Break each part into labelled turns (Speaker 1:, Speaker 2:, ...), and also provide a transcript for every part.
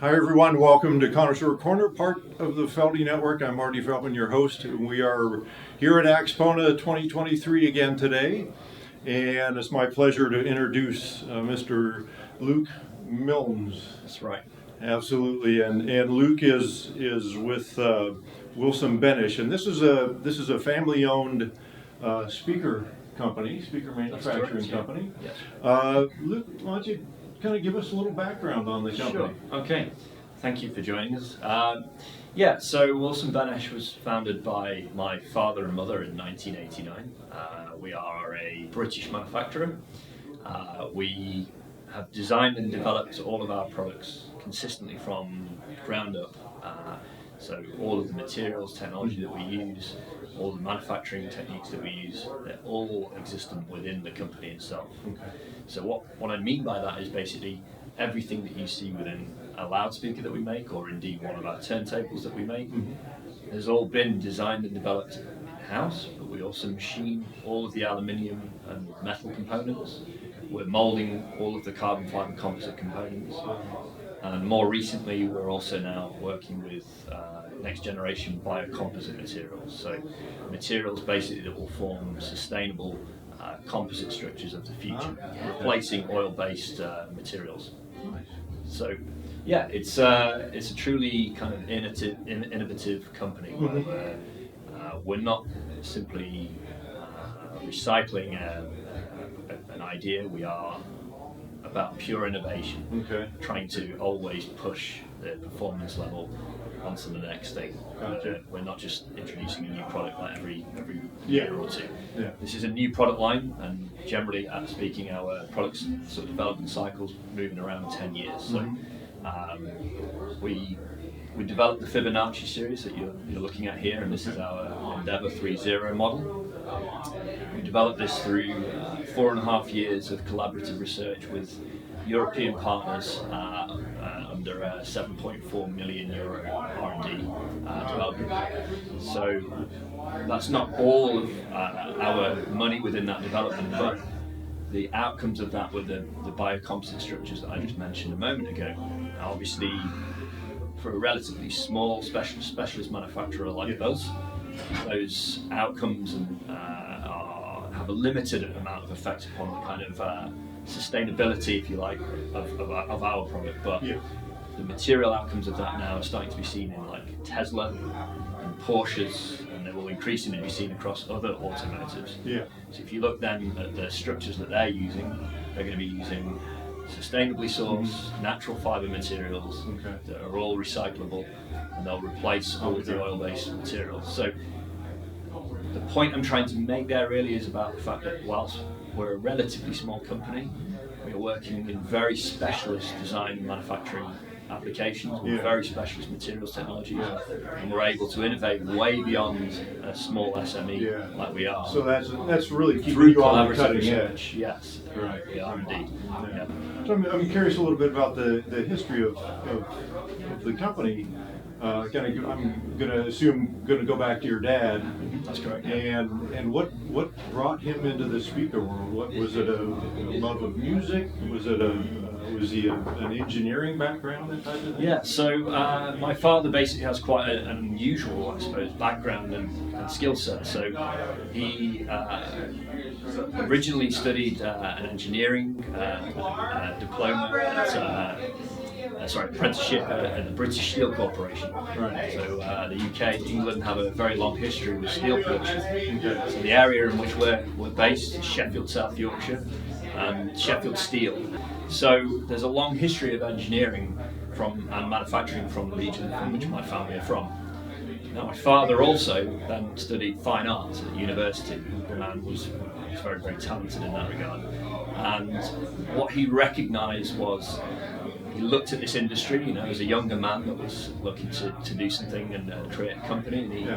Speaker 1: Hi everyone, welcome to Connoisseur Corner, part of the Feldy Network. I'm Audiophile, your host. We are here at Axpona 2023 again today, and it's my pleasure to introduce Mr. Luke Milnes.
Speaker 2: That's right.
Speaker 1: Absolutely, and Luke is with Wilson Benesh, and this is a family-owned speaker company, speaker manufacturing company.
Speaker 2: Yes.
Speaker 1: Luke, why don't you kind of give us a little background on the company?
Speaker 2: Sure. Okay. Thank you for joining us. So Wilson Benesh was founded by my father and mother in 1989. We are a British manufacturer. We have designed and developed all of our products consistently from ground up. So all of the materials, technology that we use, all the manufacturing techniques that we use, they're all existent within the company itself.
Speaker 1: Okay.
Speaker 2: So what I mean by that is basically everything that you see within a loudspeaker that we make, or indeed one of our turntables that we make, has all been designed and developed in-house, but we also machine all of the aluminium and metal components. We're moulding all of the carbon fibre composite components. And more recently, we're also now working with next generation biocomposite materials. So materials basically that will form sustainable composite structures of the future, replacing oil-based materials.
Speaker 1: Nice.
Speaker 2: So, yeah, it's a truly kind of innovative company. Where, we're not simply recycling an idea. We are about pure innovation, trying to always push the performance level onto the next thing. We're not just introducing a new product like every year or two.
Speaker 1: Yeah.
Speaker 2: This is a new product line, and generally speaking, our products sort of development cycles moving around 10 years. So we developed the Fibonacci series that you're looking at here, and this is our Endeavour 3.0 model. We developed this through 4.5 years of collaborative research with European partners under a €7.4 million R&D development. So that's not all of our money within that development, but the outcomes of that were the biocomposite structures that I just mentioned a moment ago. Now, obviously, for a relatively small specialist manufacturer like us, those outcomes have a limited amount of effect upon the kind of sustainability, if you like, of our product. But the material outcomes of that now are starting to be seen in like Tesla and Porsches, and they will increasingly be seen across other automotives.
Speaker 1: Yeah.
Speaker 2: So if you look then at the structures that they're using, they're going to be using sustainably sourced natural fibre materials that are all recyclable, and they'll replace all of the oil-based materials. So the point I'm trying to make there really is about the fact that whilst we're a relatively small company, we're working in very specialist design and manufacturing applications with very specialist materials technologies, and we're able to innovate way beyond a small SME like we are.
Speaker 1: So that's really keeping
Speaker 2: through
Speaker 1: you on the
Speaker 2: collaborative
Speaker 1: cutting
Speaker 2: research.
Speaker 1: edge.
Speaker 2: Yes,
Speaker 1: Right.
Speaker 2: we are indeed. Yeah.
Speaker 1: So I'm curious a little bit about the history of the company. I'm going to assume going to go back to your dad.
Speaker 2: That's correct.
Speaker 1: And what brought him into the speaker world? What was it? A love of music? Was it was he an engineering background, that type of thing?
Speaker 2: Yeah. So my father basically has quite an unusual, I suppose, background and skill set. So he originally studied an engineering diploma apprenticeship at the British Steel Corporation.
Speaker 1: Right.
Speaker 2: So the UK and England have a very long history with steel production. So the area in which we're based is Sheffield, South Yorkshire, and Sheffield Steel. So there's a long history of engineering and manufacturing from the region from which my family are from. Now, my father also then studied fine arts at university. The man was very, very talented in that regard. And what he recognised was, he looked at this industry, as a younger man that was looking to do something and create a company, and he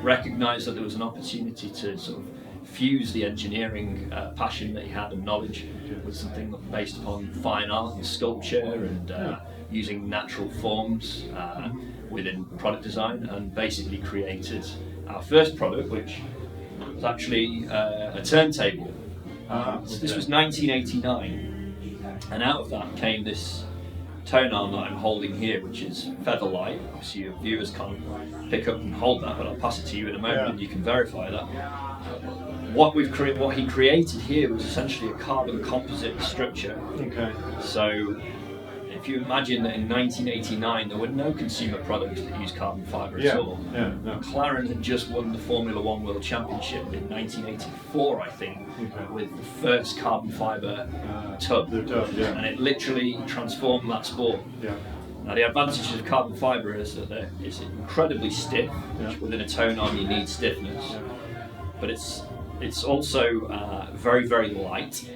Speaker 2: recognised that there was an opportunity to sort of fuse the engineering passion that he had and knowledge with something based upon fine art and sculpture and using natural forms within product design, and basically created our first product, which was actually a turntable. This was 1989, and out of that came this tone arm that I'm holding here, which is feather light. Obviously your viewers can't pick up and hold that, but I'll pass it to you in a moment and you can verify that. What he created here was essentially a carbon composite structure.
Speaker 1: Okay.
Speaker 2: So if you imagine that in 1989 there were no consumer products that used carbon fibre at all.
Speaker 1: Yeah, no.
Speaker 2: McLaren had just won the Formula One World Championship in 1984, I think, with the first carbon fibre tub.
Speaker 1: The tub, yeah.
Speaker 2: And it literally transformed that sport.
Speaker 1: Yeah.
Speaker 2: Now the advantages of carbon fibre is that it's incredibly stiff, which within a tone arm you need stiffness, but it's also very, very light.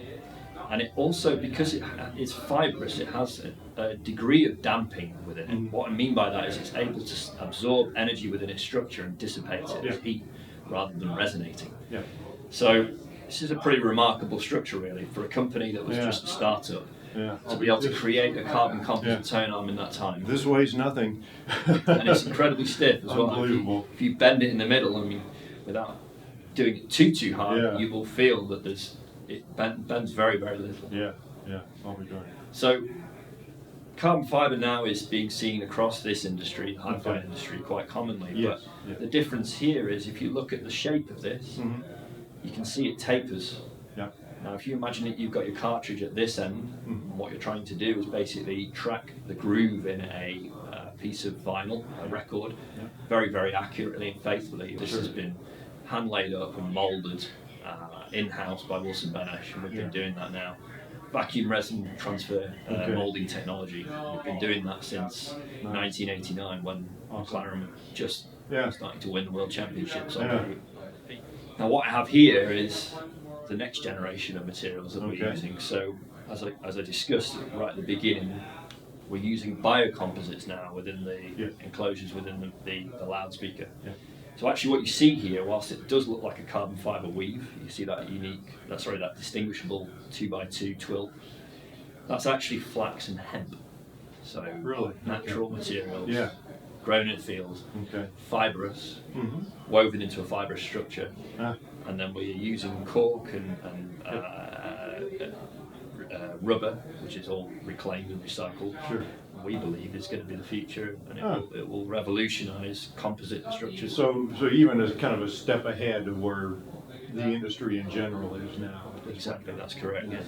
Speaker 2: And it also, because it's fibrous, it has a degree of damping within it. What I mean by that is it's able to absorb energy within its structure and dissipate it as heat rather than resonating. Yeah. So this is a pretty remarkable structure really for a company that was just a startup. Yeah. To be able to create a carbon composite tone arm in that time.
Speaker 1: This weighs nothing.
Speaker 2: And it's incredibly stiff as well.
Speaker 1: Unbelievable.
Speaker 2: If you bend it in the middle, I mean, without doing it too hard, you will feel that it bends very, very little.
Speaker 1: Yeah, I'll be darned.
Speaker 2: So carbon fibre now is being seen across this industry, the hi-fi industry, quite commonly. But the difference here is if you look at the shape of this, you can see it tapers. Yeah. Now if you imagine it, you've got your cartridge at this end, and what you're trying to do is basically track the groove in a piece of vinyl, a record, very, very accurately and faithfully. This has been hand laid up and moulded in-house by Wilson Benesh, and we've been doing that now. Vacuum resin transfer moulding technology. We've been doing that since 1989 when McLaren just starting to win the World Championships. Now what I have here is the next generation of materials that we're using. So as I discussed right at the beginning, we're using biocomposites now within the enclosures within the loudspeaker. So actually what you see here, whilst it does look like a carbon fibre weave, you see that that distinguishable 2x2 twill, that's actually flax and hemp. So natural materials, grown in a field, fibrous, woven into a fibrous structure, and then we're using cork and rubber, which is all reclaimed and recycled. We believe is going to be the future, and it will revolutionise composite structures.
Speaker 1: So even as kind of a step ahead of where the industry in general is now.
Speaker 2: Exactly, that's correct. Yeah.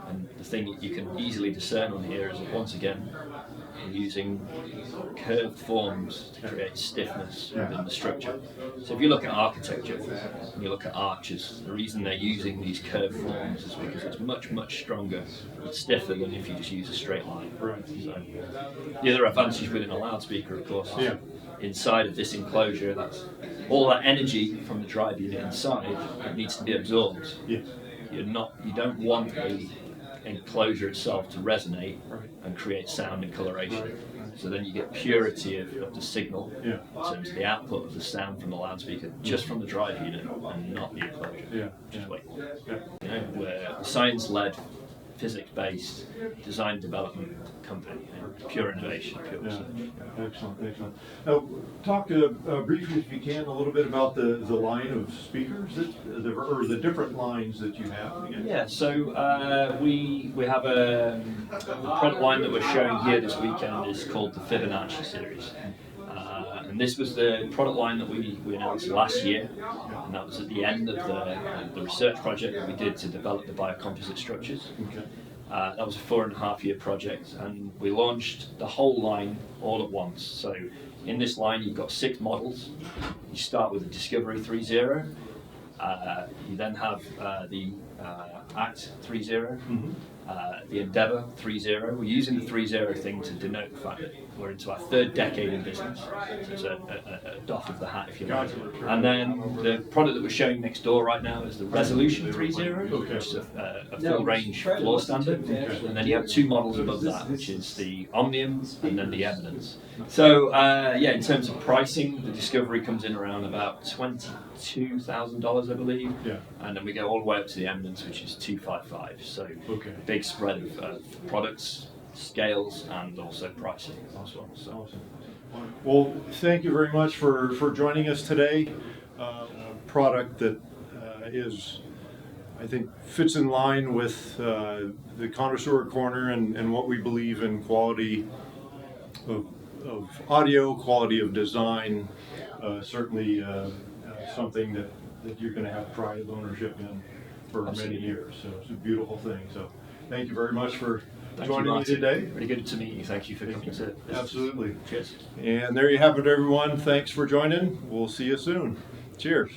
Speaker 2: And the thing that you can easily discern on here is that once again, we're using curved forms to create stiffness within the structure. So if you look at architecture and you look at arches, the reason they're using these curved forms is because it's much stronger and stiffer than if you just use a straight line. So the other advantage within a loudspeaker, of course, is inside of this enclosure, that's all that energy from the drive unit inside that needs to be absorbed. You don't want the enclosure itself to resonate and create sound and coloration. So then you get purity of the signal in terms of the output of the sound from the loudspeaker, just from the drive unit and not the enclosure. We're a science-led, physics-based design development company, pure innovation, pure research.
Speaker 1: Excellent. Now, talk briefly, if you can, a little bit about the line of speakers, or the different lines that you have.
Speaker 2: Yeah, so we have a product line that we're showing here this weekend is called the Fibonacci series. And this was the product line that we announced last year, and that was at the end of the research project that we did to develop the biocomposite structures. That was a 4.5-year project, and we launched the whole line all at once. So in this line you've got 6 models. You start with the Discovery 3.0, you then have the Act 3.0, the Endeavour 3.0. We're using the 3.0 thing to denote the fact that we're into our 3rd decade in business. So it's a doff of the hat, if you like. And then the product that we're showing next door right now is the Resolution 3.0, which is a full range floor standard. And then you have 2 models above that, which is the Omnium and then the Eminence. So in terms of pricing, the Discovery comes in around about $22,000, I believe. And then we go all the way up to the Eminence, which is $255. So a big spread of products, scales, and also pricing as well. So.
Speaker 1: Well, thank you very much for joining us today. A product that is I think fits in line with the Connoisseur Corner and what we believe in quality of audio, quality of design. Certainly something that you're going to have pride of ownership in for
Speaker 2: Absolutely.
Speaker 1: many years. So it's a beautiful thing. So thank you very much for
Speaker 2: Thank
Speaker 1: joining
Speaker 2: you,
Speaker 1: me
Speaker 2: Martin.
Speaker 1: today.
Speaker 2: Really good to meet you. Thank you for coming to visit.
Speaker 1: Absolutely.
Speaker 2: Cheers.
Speaker 1: And there you have it, everyone. Thanks for joining. We'll see you soon. Cheers.